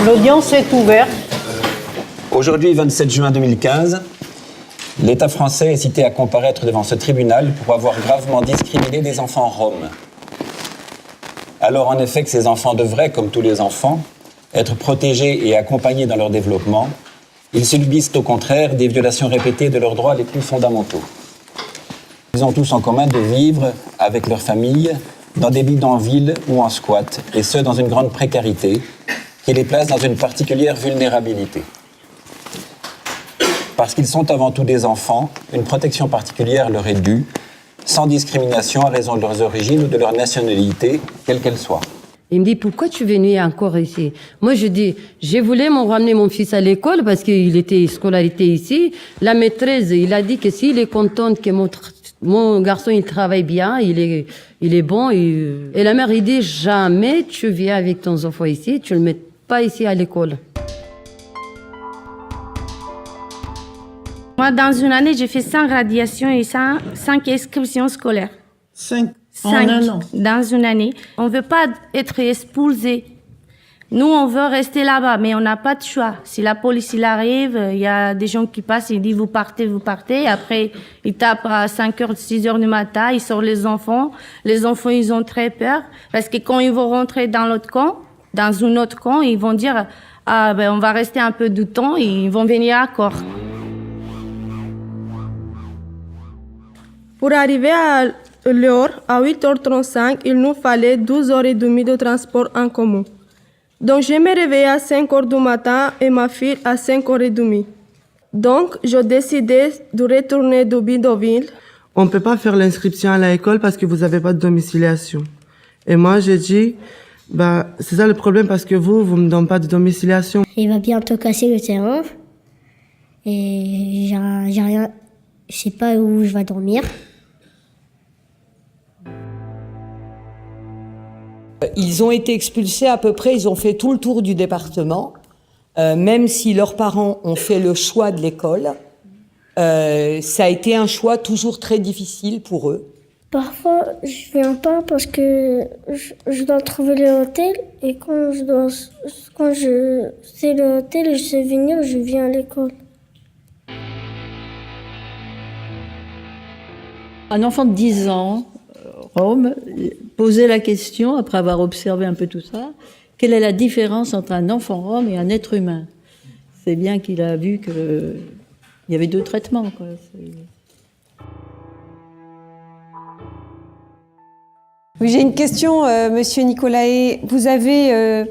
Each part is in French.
L'audience est ouverte. Aujourd'hui, 27 juin 2015, l'État français est cité à comparaître devant ce tribunal pour avoir gravement discriminé des enfants roms. Alors en effet que ces enfants devraient, comme tous les enfants, être protégés et accompagnés dans leur développement, ils subissent au contraire des violations répétées de leurs droits les plus fondamentaux. Ils ont tous en commun de vivre avec leur famille dans des bidonvilles ou en squat, et ce dans une grande précarité qui les place dans une particulière vulnérabilité. Parce qu'ils sont avant tout des enfants, une protection particulière leur est due, sans discrimination à raison de leurs origines ou de leur nationalité, quelle qu'elle soit. Il me dit, pourquoi tu es venu encore ici? Moi, je dis, j'ai voulu ramener mon fils à l'école parce qu'il était scolarisé ici. La maîtresse, il a dit que s'il est content que mon garçon, il travaille bien, il est bon. Et la mère, il dit, jamais tu viens avec ton enfant ici, tu le mets pas ici à l'école. Moi, dans une année, j'ai fait 5 radiations et 5 inscriptions scolaires. 5 en un an. Dans une année. On ne veut pas être expulsé. Nous, on veut rester là-bas, mais on n'a pas de choix. Si la police il arrive, il y a des gens qui passent, ils disent vous partez, vous partez. Après, ils tapent à 5h, 6h du matin, ils sortent les enfants. Les enfants, ils ont très peur. Parce que quand ils vont rentrer dans l'autre camp, dans un autre camp, ils vont dire ah, ben, on va rester un peu de temps et ils vont venir à corps. Pour arriver à l'heure, à 8h35, il nous fallait 12h30 de transport en commun. Donc, je me réveillais à 5h du matin et ma fille à 5h30. Donc, j'ai décidé de retourner de bidonville. On ne peut pas faire l'inscription à l'école parce que vous n'avez pas de domiciliation. Et moi, j'ai dit, c'est ça le problème parce que vous me donnez pas de domiciliation. Il va bientôt casser le terrain. Et j'ai rien, je sais pas où je vais dormir. Ils ont été expulsés à peu près, ils ont fait tout le tour du département, même si leurs parents ont fait le choix de l'école. Ça a été un choix toujours très difficile pour eux. Parfois, je viens pas parce que je dois trouver l'hôtel et quand je sais l'hôtel et je sais venir, je viens à l'école. Un enfant de 10 ans, Rome, posait la question, après avoir observé un peu tout ça, quelle est la différence entre un enfant rome et un être humain? C'est bien qu'il a vu qu'il y avait 2 traitements, quoi. Oui, j'ai une question, Monsieur Nicolae. Vous avez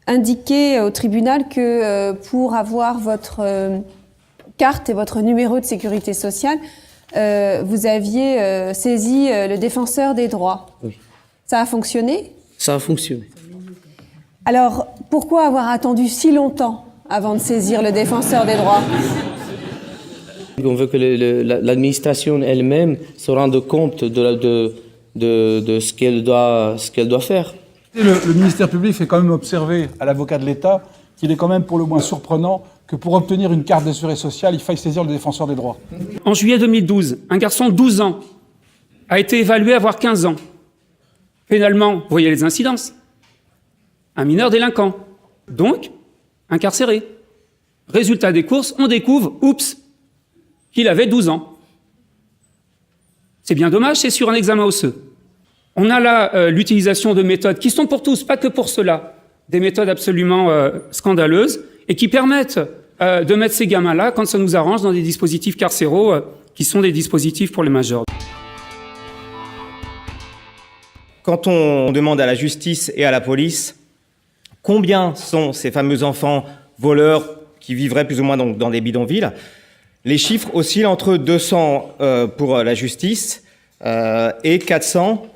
indiqué au tribunal que pour avoir votre carte et votre numéro de sécurité sociale, vous aviez saisi le défenseur des droits. Oui. Ça a fonctionné? Ça a fonctionné. Alors, pourquoi avoir attendu si longtemps avant de saisir le défenseur des droits? On veut que l'administration elle-même se rende compte de ce qu'elle doit faire. Le ministère public fait quand même observer à l'avocat de l'État qu'il est quand même pour le moins surprenant que pour obtenir une carte d'assuré social, il faille saisir le défenseur des droits. En juillet 2012, un garçon de 12 ans a été évalué à avoir 15 ans. Pénalement, vous voyez les incidences. Un mineur délinquant, donc incarcéré. Résultat des courses, on découvre, oups, qu'il avait 12 ans. C'est bien dommage, c'est sur un examen osseux. On a là l'utilisation de méthodes qui sont pour tous, pas que pour ceux-là, des méthodes absolument scandaleuses et qui permettent de mettre ces gamins-là, quand ça nous arrange, dans des dispositifs carcéraux qui sont des dispositifs pour les majeurs. Quand on demande à la justice et à la police combien sont ces fameux enfants voleurs qui vivraient plus ou moins dans des bidonvilles, les chiffres oscillent entre 200 pour la justice et 400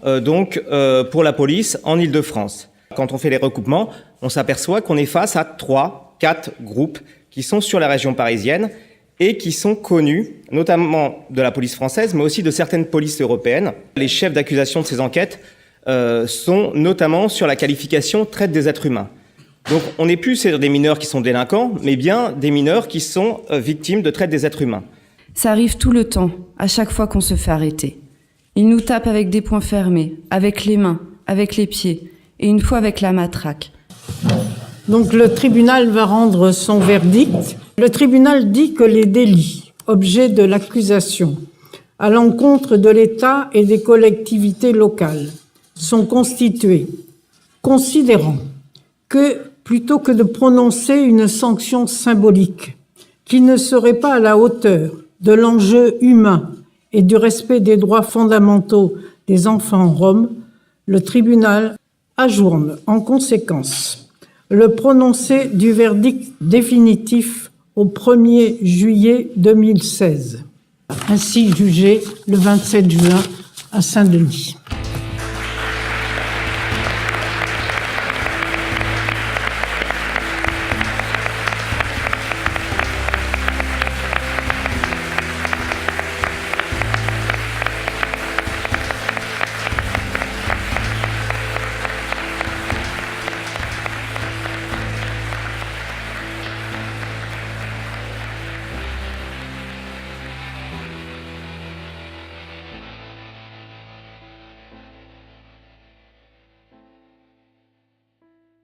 pour la police en Île-de-France. Quand on fait les recoupements, on s'aperçoit qu'on est face à 3-4 groupes qui sont sur la région parisienne et qui sont connus, notamment de la police française, mais aussi de certaines polices européennes. Les chefs d'accusation de ces enquêtes sont notamment sur la qualification traite des êtres humains. Donc on n'est plus sur des mineurs qui sont délinquants, mais bien des mineurs qui sont victimes de traite des êtres humains. Ça arrive tout le temps, à chaque fois qu'on se fait arrêter. Ils nous tapent avec des poings fermés, avec les mains, avec les pieds, et une fois avec la matraque. Donc le tribunal va rendre son verdict. Le tribunal dit que les délits, objet de l'accusation, à l'encontre de l'État et des collectivités locales, sont constitués, considérant que, plutôt que de prononcer une sanction symbolique qui ne serait pas à la hauteur de l'enjeu humain et du respect des droits fondamentaux des enfants roms, le tribunal ajourne en conséquence le prononcé du verdict définitif au 1er juillet 2016, ainsi jugé le 27 juin à Saint-Denis.